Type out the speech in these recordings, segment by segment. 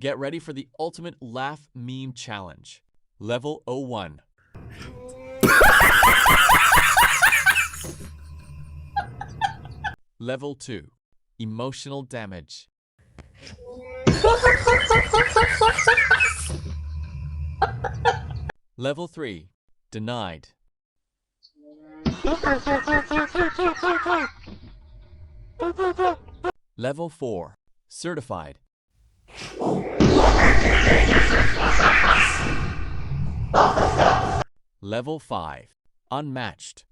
Get ready for the ultimate laugh meme challenge. Level 01. Level 2. Emotional damage. Level 3. Denied. Level 4. Certified. Level 5. Unmatched.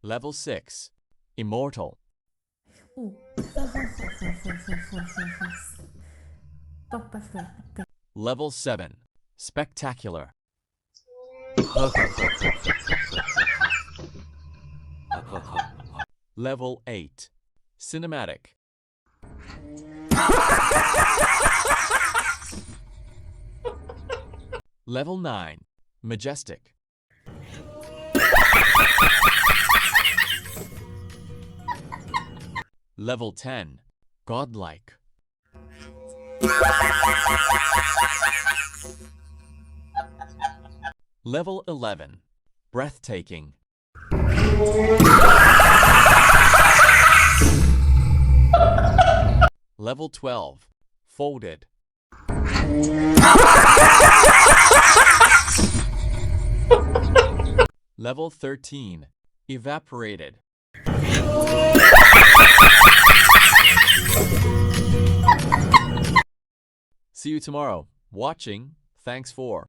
Level 6. Immortal. Level 7. Spectacular. Level 8. Cinematic. Level 9. Majestic. Level 10. Godlike. Level 11. Breathtaking. Level 12. Folded. Level 13. Evaporated. See you tomorrow. Watching. Thanks for